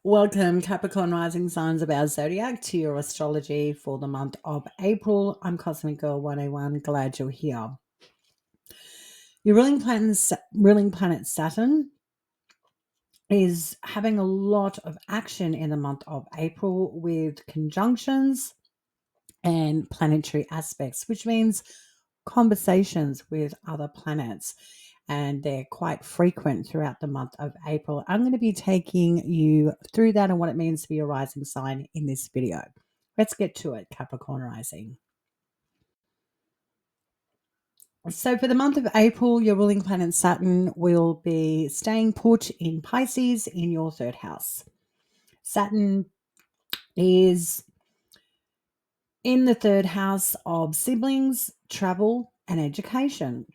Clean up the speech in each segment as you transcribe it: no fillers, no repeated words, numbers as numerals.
Welcome, Capricorn rising signs of our zodiac, to your astrology for the month of April. I'm Cosmic Girl 101. Glad you're here. Your ruling planet Saturn is having a lot of action in the month of April with conjunctions and planetary aspects, which means conversations with other planets. And they're quite frequent throughout the month of April. I'm going to be taking you through that and what it means to be a rising sign in this video. Let's get to it, Capricorn rising. So for the month of April, your ruling planet Saturn will be staying put in Pisces in your third house. Saturn is in the third house of siblings, travel, and education.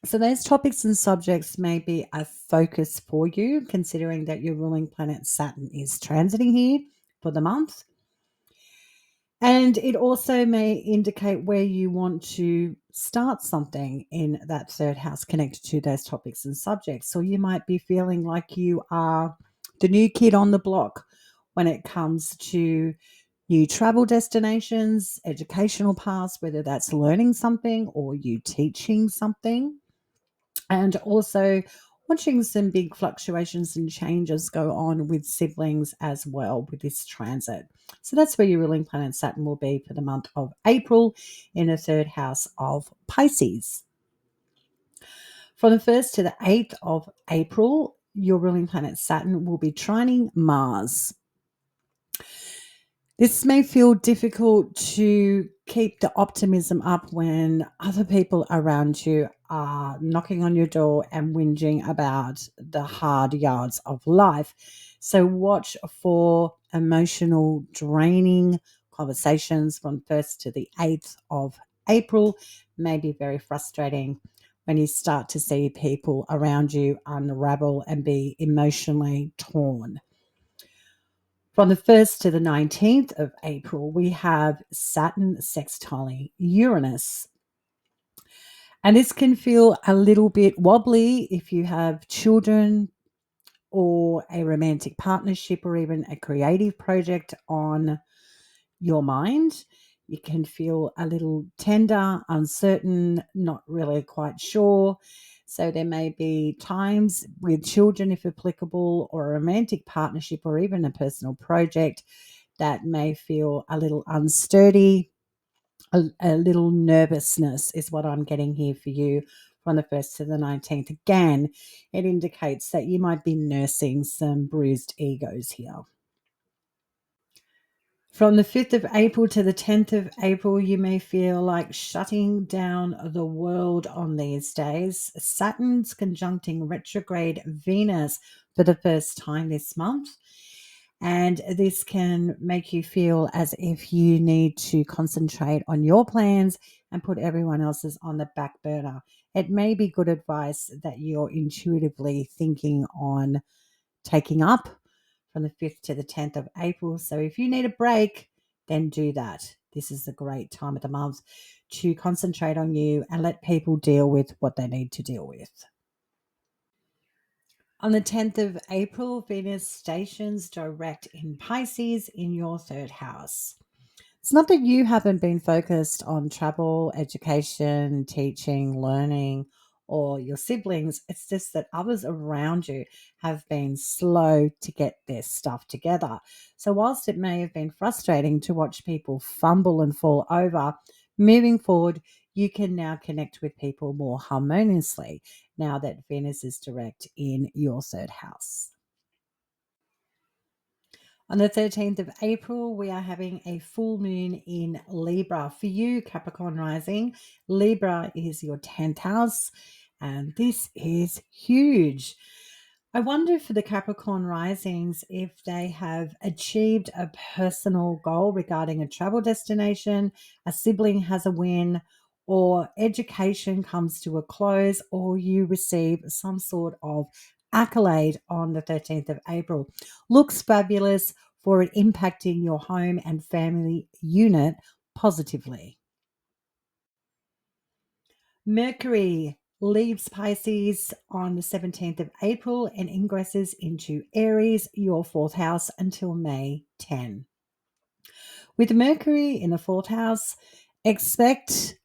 So those topics and subjects may be a focus for you, considering that your ruling planet Saturn is transiting here for the month. And it also may indicate where you want to start something in that third house connected to those topics and subjects. So you might be feeling like you are the new kid on the block when it comes to new travel destinations, educational paths, whether that's learning something or you teaching something. And also watching some big fluctuations and changes go on with siblings as well with this transit. So that's where your ruling planet Saturn will be for the month of April in the third house of Pisces. From the 1st to the 8th of April, your ruling planet Saturn will be trining Mars. This may feel difficult to keep the optimism up when other people around you are knocking on your door and whinging about the hard yards of life. So watch for emotional draining conversations from 1st to the 8th of April. May be very frustrating when you start to see people around you unravel and be emotionally torn. From the 1st to the 19th of April, we have Saturn sextiling Uranus. And this can feel a little bit wobbly if you have children or a romantic partnership or even a creative project on your mind. You can feel a little tender, uncertain, not really quite sure. So there may be times with children, if applicable, or a romantic partnership or even a personal project that may feel a little unsturdy. A little nervousness is what I'm getting here for you from the 1st to the 19th. Again, it indicates that you might be nursing some bruised egos here. From the 5th of April to the 10th of April, you may feel like shutting down the world on these days. Saturn's conjuncting retrograde Venus for the first time this month. And this can make you feel as if you need to concentrate on your plans and put everyone else's on the back burner. It may be good advice that you're intuitively thinking on taking up from the 5th to the 10th of April. So if you need a break, then do that. This is a great time of the month to concentrate on you and let people deal with what they need to deal with. On the 10th of April, Venus stations direct in Pisces in your third house. It's not that you haven't been focused on travel, education, teaching, learning, or your siblings. It's just that others around you have been slow to get their stuff together. So, whilst it may have been frustrating to watch people fumble and fall over, moving forward, you can now connect with people more harmoniously now that Venus is direct in your third house. On the 13th of April, we are having a full moon in Libra. For you, Capricorn rising, Libra is your 10th house, and this is huge. I wonder for the Capricorn risings if they have achieved a personal goal regarding a travel destination, a sibling has a win, or education comes to a close, or you receive some sort of accolade on the 13th of April. Looks fabulous for it impacting your home and family unit positively. Mercury leaves Pisces on the 17th of April and ingresses into Aries, your fourth house, until May 10. With Mercury in the fourth house, expect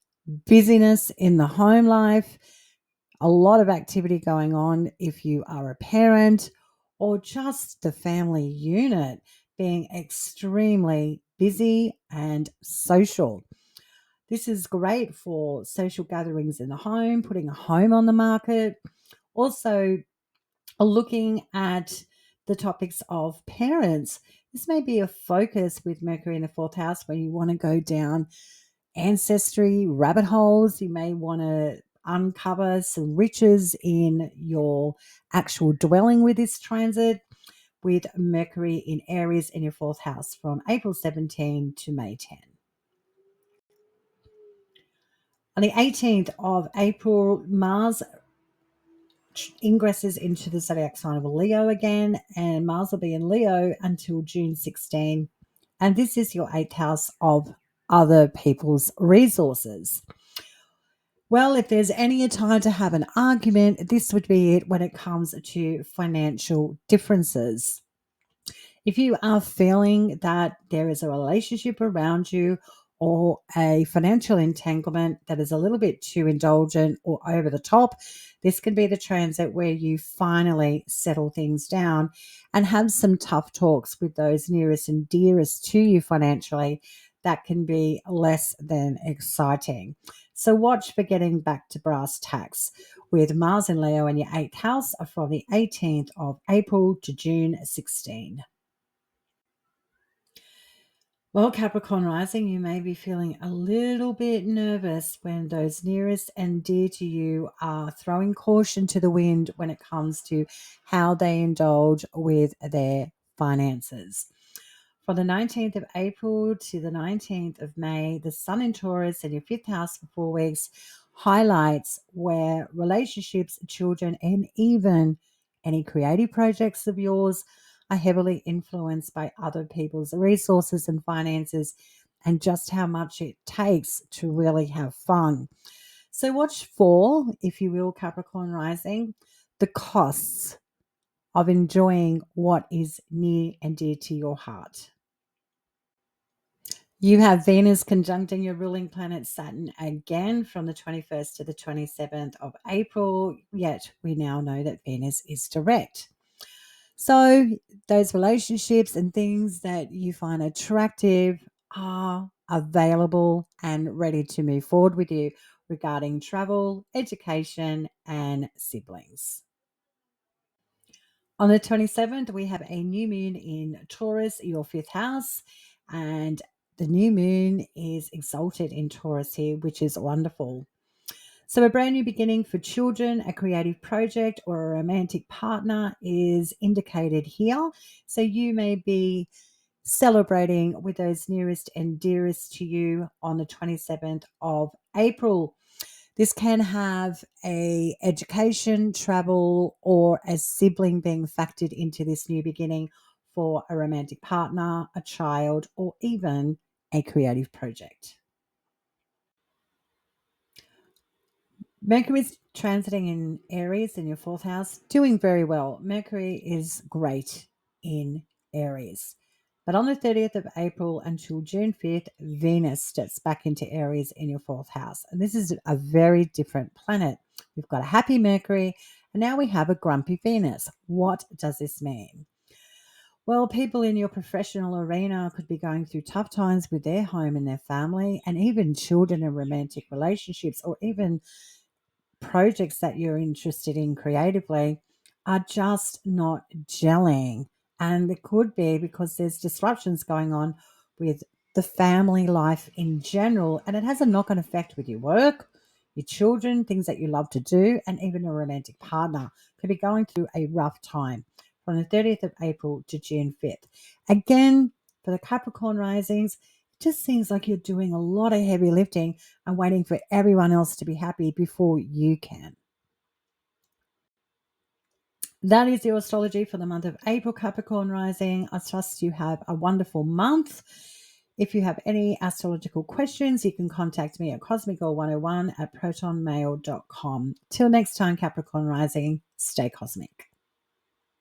busyness in the home life, a lot of activity going on if you are a parent or just the family unit being extremely busy and social. This is great for social gatherings in the home, putting a home on the market. Also, looking at the topics of parents. This may be a focus with Mercury in the fourth house where you want to go down ancestry rabbit holes. You may want to uncover some riches in your actual dwelling with this transit, with Mercury in Aries in your fourth house from April 17 to May 10. On the 18th of April, Mars ingresses into the zodiac sign of Leo again, and Mars will be in Leo until June 16. And this is your eighth house of other people's resources. Well, if there's any time to have an argument, this would be it when it comes to financial differences. If you are feeling that there is a relationship around you or a financial entanglement that is a little bit too indulgent or over the top, this can be the transit where you finally settle things down and have some tough talks with those nearest and dearest to you financially. That can be less than exciting. So watch for getting back to brass tacks with Mars and Leo in your eighth house from the 18th of April to June 16. Well, Capricorn rising, you may be feeling a little bit nervous when those nearest and dear to you are throwing caution to the wind when it comes to how they indulge with their finances. From the 19th of April to the 19th of May, the Sun in Taurus in your fifth house for 4 weeks highlights where relationships, children, and even any creative projects of yours are heavily influenced by other people's resources and finances and just how much it takes to really have fun. So, watch for, if you will, Capricorn rising, the costs of enjoying what is near and dear to your heart. You have Venus conjuncting your ruling planet Saturn again from the 21st to the 27th of April, yet we now know that Venus is direct. So, those relationships and things that you find attractive are available and ready to move forward with you regarding travel, education, and siblings. On the 27th, we have a new moon in Taurus, your fifth house, and the new moon is exalted in Taurus here, which is wonderful. So, a brand new beginning for children, a creative project, or a romantic partner is indicated here. So, you may be celebrating with those nearest and dearest to you on the 27th of April. This can have a education, travel, or a sibling being factored into this new beginning for a romantic partner, a child, or even a creative project. Mercury is transiting in Aries in your fourth house, doing very well. Mercury is great in Aries. But on the 30th of April until June 5th, Venus steps back into Aries in your fourth house. And this is a very different planet. We've got a happy Mercury, and now we have a grumpy Venus. What does this mean? Well, people in your professional arena could be going through tough times with their home and their family, and even children and romantic relationships, or even projects that you're interested in creatively are just not gelling. And it could be because there's disruptions going on with the family life in general. And it has a knock on effect with your work, your children, things that you love to do, and even a romantic partner could be going through a rough time from the 30th of April to June 5th. Again, for the Capricorn risings, it just seems like you're doing a lot of heavy lifting and waiting for everyone else to be happy before you can. That is your astrology for the month of April, Capricorn rising. I trust you have a wonderful month. If you have any astrological questions, you can contact me at cosmicgirl101@protonmail.com. Till next time, Capricorn rising, stay cosmic.